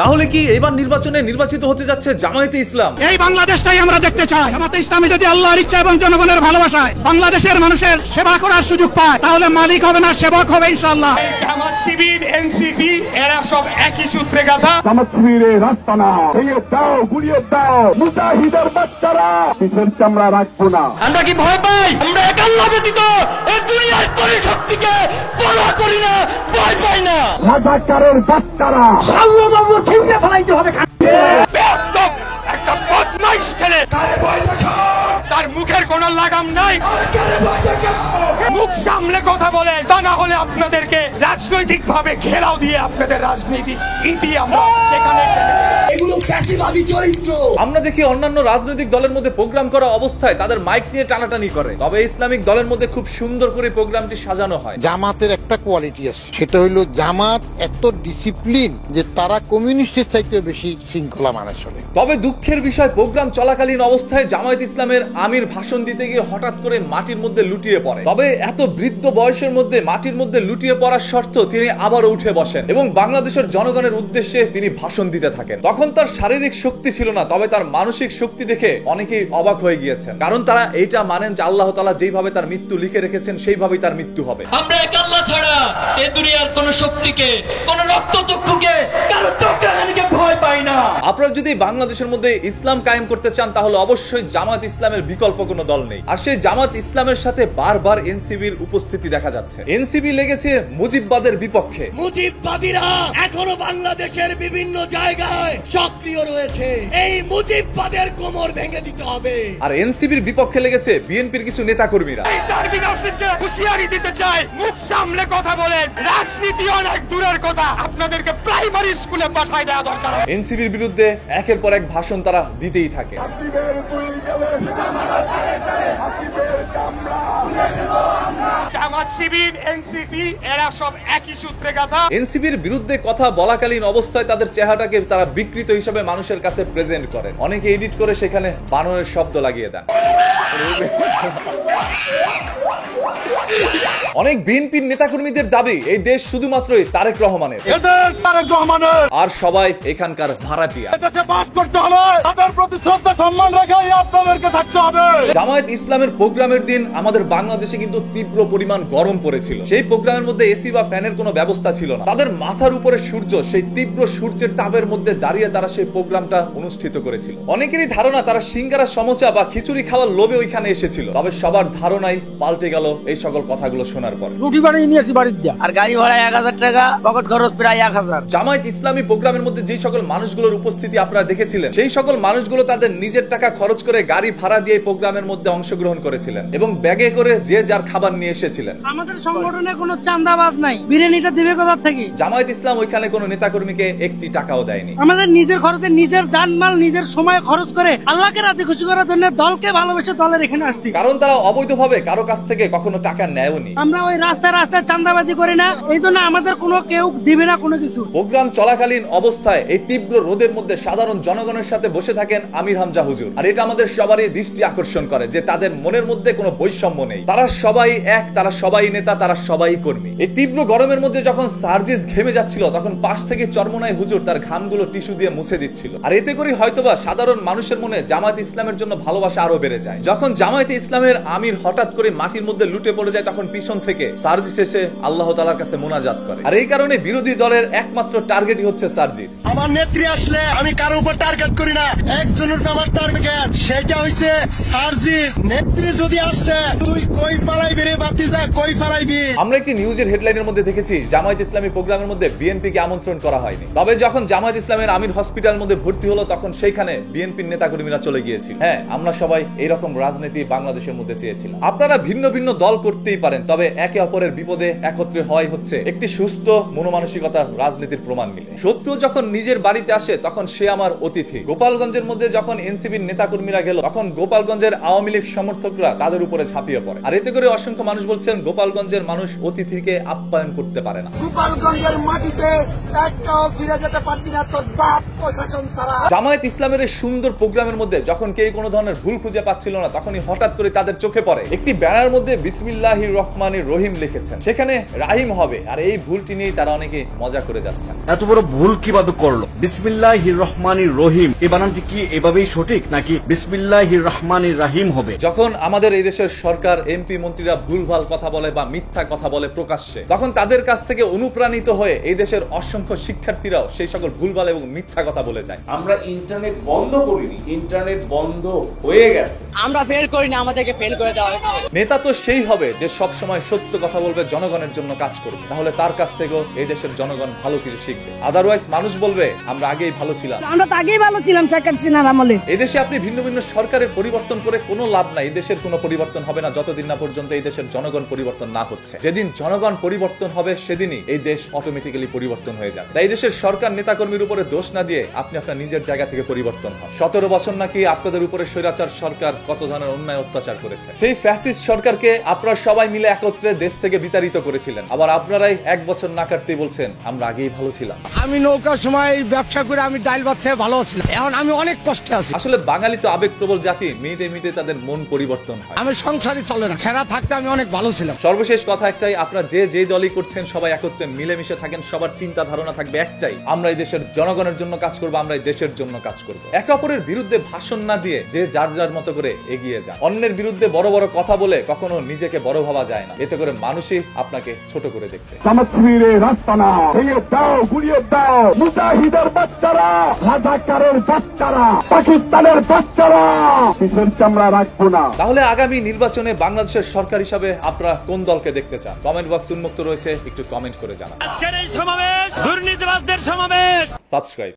তাহলে কি এবার নির্বাচনে নির্বাচিত হতে যাচ্ছে জামায়াতে ইসলাম? এই বাংলাদেশটাই আমরা দেখতে চাই। জামায়াতে ইসলামী যদি আল্লাহর ইচ্ছা এবং জনগণের ভালোবাসায় বাংলাদেশের মানুষের সেবা করার সুযোগ পায়, তাহলে মালিক হবে না, সেবক হবে ইনশাআল্লাহ। জামাত শিবির, এনসিপি এরা সব একই সূত্রে গাঁথা। জামাত শিবিরের রাস্তা না, ভেঙে দাও, গুড়িয়ে দাও, মুজাহিদের বাচ্চারা, পিছের চামড়া রাখবো না। আমরা কি ভয় পাই? আমরা এক আল্লাহ ব্যতীত এই দুনিয়ার কোন শক্তিকে পরোয়া করি না, ভয় পাই না। রাজাকারের বাচ্চারা সাল্লাল্লাহু ছিঁড়ে ফেলাইতে হবে। বেয়াদব একটা বদমাইশ ছেলে, তার মুখের কোনো লাগাম নাই, মুখ সামলে কথা বলেন, তা না হলে আপনাদেরকে রাজনৈতিক ভাবে ঘেরাও দিয়ে আপনাদের রাজনীতি ইতি আমরা সেখানে এগুলো ফ্যাসিবাদী চরিত্র। আমরা দেখি অন্যান্য রাজনৈতিক দলের মধ্যে প্রোগ্রাম করা অবস্থায় তাদের মাইক নিয়ে টানাটানি করে, তবে ইসলামিক দলের মধ্যে খুব সুন্দর করে প্রোগ্রামটি সাজানো হয়। জামাতের একটা কোয়ালিটি আছে, সেটা হইলো জামাত এত ডিসিপ্লিন যে তারা কমিউনিস্টের চাইতে বেশি শৃঙ্খলা মানে চলে। তবে দুঃখের বিষয়, প্রোগ্রাম চলাকালীন অবস্থায় জামায়াত ইসলামের আমির ভাষণ দিতে গিয়ে হঠাৎ করে মাটির মধ্যে লুটিয়ে পড়ে। তবে এত বৃদ্ধ বয়সের মধ্যে মাটির মধ্যে লুটিয়ে পড়ার শর্ত তিনি আবারও উঠে বসেন এবং বাংলাদেশের জনগণের উদ্দেশ্যে তিনি ভাষণ দিতে থাকেন। তখন তার শারীরিক শক্তি ছিল না, তবে তার মানসিক শক্তি দেখে অনেকেই অবাক হয়ে গিয়েছেন, কারণ তারা এইটা মানেন যে আল্লাহ তাআলা যেইভাবে তার মৃত্যু লিখে রেখেছেন সেইভাবেই তার মৃত্যু হবে। আমরা এক আল্লাহ ছাড়া এই দুনিয়ার কোন শক্তিকে, কোন রক্তচক্ষুকে, কারো চোখকে ভয় পাই না। আপনারা যদি বাংলাদেশের মধ্যে ইসলাম কায়েম করতে চান, তাহলে অবশ্যই জামাত ইসলামের বিকল্প কোনো দল নেই। আর সেই জামাত ইসলামের সাথে বারবার এনসিবির উপস্থিতি দেখা যাচ্ছে। এনসিবি লেগেছে মুজিববাদের বিপক্ষে। মুজিববাদীরা এখনো বাংলাদেশের বিভিন্ন জায়গায় সক্রিয় রয়েছে। এই মুজিববাদের কোমর ভেঙে দিতে হবে। আর এনসিবির বিপক্ষে লেগেছে বিএনপির কিছু নেতাকর্মীরা। তারবিন আসিফকে হুঁশিয়ারি দিতে চাই, মুখ সামলে কথা বলেন, রাজনীতি অনেক দূরের কথা, আপনাদেরকে প্রাইমারি স্কুলে পাঠায় দেওয়া দরকার। এনসিবির বিরুদ্ধে একের পর এক ভাষণ তারা দিতেই থাকে। জামাত শিবির, এনসিপি এরা সব একই সূত্রে গাঁথা। এনসিবির বিরুদ্ধে কথা বলাকালীন অবস্থায় তাদের চেহারাটাকে তারা বিকৃত হিসেবে মানুষের কাছে প্রেজেন্ট করেন। অনেকে এডিট করে সেখানে বানরের শব্দ লাগিয়ে দেন। অনেক বিএনপির নেতাকর্মীদের দাবি এই দেশ শুধুমাত্রই তারেক রহমানের, আর সবাই এখানকার ভাড়াটিয়া। জামায়াত ইসলামের প্রোগ্রামের দিন আমাদের বাংলাদেশে কিন্তু তীব্র পরিমাণ গরম পড়েছিল। সেই প্রোগ্রামের মধ্যে এসি বা ফ্যানের কোনো ব্যবস্থা ছিল না। তাদের মাথার উপরে সূর্য, সেই তীব্র সূর্যের তাপের মধ্যে দাঁড়িয়ে তারা সেই প্রোগ্রামটা অনুষ্ঠিত করেছিল। অনেকেরই ধারণা তারা সিঙ্গারা, সমোচা বা খিচুড়ি খাওয়ার লোভে ওইখানে এসেছিল, তবে সবার ধারণাই পাল্টে গেল এই সকল কথাগুলো শোনার পর। রুটি বানিয়ে নিয়ে আসি বাড়ির দিয়া, আর গাড়ি ভাড়া 1000 টাকা, পকেট খরচ প্রায় 1000। জামায়াত ইসলামী প্রোগ্রামের মধ্যে যে সকল মানুষগুলোর উপস্থিতি আপনারা দেখেছিলেন, সেই সকল মানুষগুলো তাদের নিজের টাকা খরচ করে গাড়ি ভাড়া দিয়ে প্রোগ্রামের মধ্যে অংশগ্রহণ করেছিলেন এবং ব্যাগে করে যে যার খাবার নিয়ে এসেছিলেন। আমাদের সংগঠনে কোনো চাঁদাবাজ নাই, বিরিয়ানিটা দিবে কোথা থেকে? জামায়াত ইসলাম ওইখানে কোনো নেতাকর্মীকে একটি টাকাও দেয়নি। আমাদের নিজের খরচে, নিজের জানমাল, নিজের সময় খরচ করে আল্লাহকে রাজি খুশি করার জন্য দলকে ভালোবেসে দলের এখানে আসছি, কারণ তারা অবৈধভাবে কারো কাছ থেকে কখনো টাকা নেয়নি। আমরা ওই রাস্তায় চাঁদাবাজি করি না, এই জন্য আমাদের কোনো কেউ দিবে না কোনো কিছু। প্রোগ্রাম চলাকালীন অবস্থায় এই তীব্র রোদের মধ্যে সাধারণ জনগণের সাথে বসে থাকেন আমির হামজা হুজুর, আর এটা আমাদের সবারই দৃষ্টি আকর্ষণ করে যে তাদের মনের মধ্যে কোনো বৈষম্য নেই। তারা সবাই এক, তারা সবাই নেতা, তারা সবাই কর্মী। এই তীব্র গরমের মধ্যে যখন সার্জিস ঘেমে যাচ্ছিল, তখন পাশ থেকে চরমোনাই হুজুর তার ঘামগুলো টিস্যু দিয়ে মুছে দিচ্ছিল। আর এতে করে হয়তোবা সাধারণ মানুষের মনে জামায়াত ইসলামের জন্য ভালোবাসা আরো বেড়ে যায়। যখন জামায়াত ইসলামের আমির হঠাৎ করে মাটির মধ্যে লুটে পড়ে যায়, তখন পিছন থেকে সার্জিস এসে আল্লাহ তাআলার কাছে মোনাজাত করে। আর এই কারণে বিরোধী দলের একমাত্র টার্গেটই হচ্ছে সার্জিস। আমার নেত্রী আসলে আমি কারো উপর টার্গেট করি না, একজনের উপর আমার টার্গেট, সেটা হচ্ছে সার্জিস। নেত্রী যদি আসে, তুই কই পালাইবি রে বাতিজা, কই পালাইবি? আমরা একটি নিউজের হেডলাইনের মধ্যে দেখেছি জামায়াত ইসলামী প্রোগ্রামের মধ্যে বিএনপিকে আমন্ত্রণ করা হয়নি। তবে যখন জামায়াত ইসলামের আমির হসপিটালের মধ্যে ভর্তি হলো, তখন সেইখানে বিএনপির নেতাকর্মীরা চলে গিয়েছিল। হ্যাঁ, আমরা সবাই এইরকম রাজনীতি বাংলাদেশের মধ্যে চেয়েছিলাম। আপনারা ভিন্ন ভিন্ন দল করতেই পারেন, তবে একে অপরের বিপদে একত্রে হয় হচ্ছে একটি সুস্থ মনোমানসিকতার রাজনীতির প্রমাণ মিলে। শত্রু যখন নিজের বাড়িতে আসে, তখন সে আমার অতিথি। গোপালগঞ্জের মধ্যে যখন এনসিবির নেতাকর্মীরা গেল, তখন গোপালগঞ্জের আওয়ামী লীগ সমর্থকরা তাদের উপরে ঝাঁপিয়ে পড়ে। আর এতে করে অসংখ্য মানুষ বলছেন গোপালগঞ্জের মানুষ অতিথিকে আপ্যায়ন করতে পারে না। গোপালগঞ্জের মাটিতে একটাও ফিরে যেতে পারতি না তোর বাপ প্রশাসন ছাড়া। জামায়াত ইসলামের এই সুন্দর প্রোগ্রামের মধ্যে যখন কেউ কোনো ধরনের ভুল খুঁজে পাচ্ছিল না, তখনই হঠাৎ করে তাদের চোখে পড়ে একটি ব্যানার মধ্যে বিসমিল্লাহ বিসমিল্লাহির রহমানির রহিম লিখেছেন, সেখানে রাহিম হবে, আর এই ভুলটি নিয়ে তারা অনেকে মজা করে যাচ্ছেন। এত বড় ভুল কিভাবে করলো? বিসমিল্লাহির রহমানির রহিম এই বানানটি কি এভাবেই সঠিক নাকি বিসমিল্লাহির রহমানির রাহিম হবে? যখন আমাদের এই দেশের সরকার এমপি মন্ত্রীরা ভুলভাল কথা বলে বা মিথ্যা কথা বলে প্রকাশ্যে, তখন তাদের কাছ থেকে অনুপ্রাণিত হয়ে এই দেশের অসংখ্য শিক্ষার্থীরাও সেই সকল ভুলভাল এবং মিথ্যা কথা বলে যায়। আমরা ইন্টারনেট বন্ধ করিনি, ইন্টারনেট বন্ধ হয়ে গেছে। আমরা ফেল করিনি, আমাদেরকে ফেল করে দেওয়া হয়েছে। নেতা তো সেই হবে যে সব সময় সত্য কথা বলবে, জনগণের জন্য কাজ করবে, তাহলে তার কাছ থেকেও এই দেশের জনগণ ভালো কিছু শিখবে। আদারওয়াইজ মানুষ বলবে আমরা আগেই ভালো ছিলাম। আমরা তো আগেই ভালো ছিলাম শেখ হাসিনার আমলে। এই দেশে আপনি ভিন্ন ভিন্ন সরকারের পরিবর্তন করে কোনো লাভ নাই। এই দেশের কোনো পরিবর্তন হবে না যতদিন না পর্যন্ত এই দেশের জনগণ পরিবর্তন না হচ্ছে। যেদিন জনগণ পরিবর্তন হবে সেদিনই এই দেশ অটোমেটিক্যালি পরিবর্তন হয়ে যাবে। তাই এই দেশের সরকার নেতাকর্মীর উপরে দোষ না দিয়ে আপনি আপনার নিজের জায়গা থেকে পরিবর্তন হন। 17 বছর নাকি আপনাদের উপরে স্বৈরাচার সরকার কত ধরনের অন্যায় অত্যাচার করেছে। সেই ফ্যাসিস্ট সরকারকে আপনারা সবাই মিলে একত্রে দেশ থেকে বিতাড়িত করেছিলেন। আবার আপনারাই 1 বছর না কাটতেই বলছেন আমরা আগেই ভালো ছিলাম। আমি নৌকার সময় ব্যবসা করে আমি ডাল ভাত খেয়ে ভালো ছিলাম, এখন আমি অনেক কষ্টে আছি। আসলে বাঙালি তো আবেগপ্রবল জাতি, মিনিটে মিনিটে তাদের মন পরিবর্তন হয়। আমি সংসারই চলে না, খেরা থাকতে আমি অনেক ভালো ছিলাম। সর্বশেষ কথা একটাই, আপনারা যে দলই করছেন সবাই একত্রে মিলেমিশে থাকেন। সবার চিন্তা ধারণা থাকবে একটাই, আমরা এই দেশের জনগণের জন্য কাজ করব, আমরা এই দেশের জন্য কাজ করব। একে অপরের বিরুদ্ধে ভাষণ না দিয়ে যে যার যার মতো করে এগিয়ে যান। অন্যের বিরুদ্ধে বড় বড় কথা বলে কখনো নিজেকে বড় ভাবা যায় না, এতে করে মানুষই আপনাকে ছোট করে দেখবে। জামাত শিবিরের রাস্তানা ভেঙে দাও, গুড়িয়ে দাও, মুজাহিদের বাচ্চারা, রাজাকারের বাচ্চারা, পাকিস্তানের বাচ্চারা, পিছের চামড়া রাখবো না। তাহলে আগামী নির্বাচনে বাংলাদেশের সরকার হিসাবে আপনারা কোন দলকে দেখতে চান? কমেন্ট বক্স উন্মুক্ত রয়েছে, একটু কমেন্ট করে জানান। আজকের এই সমাবেশ দুর্নীতিবাজদের সমাবেশ। সাবস্ক্রাইব।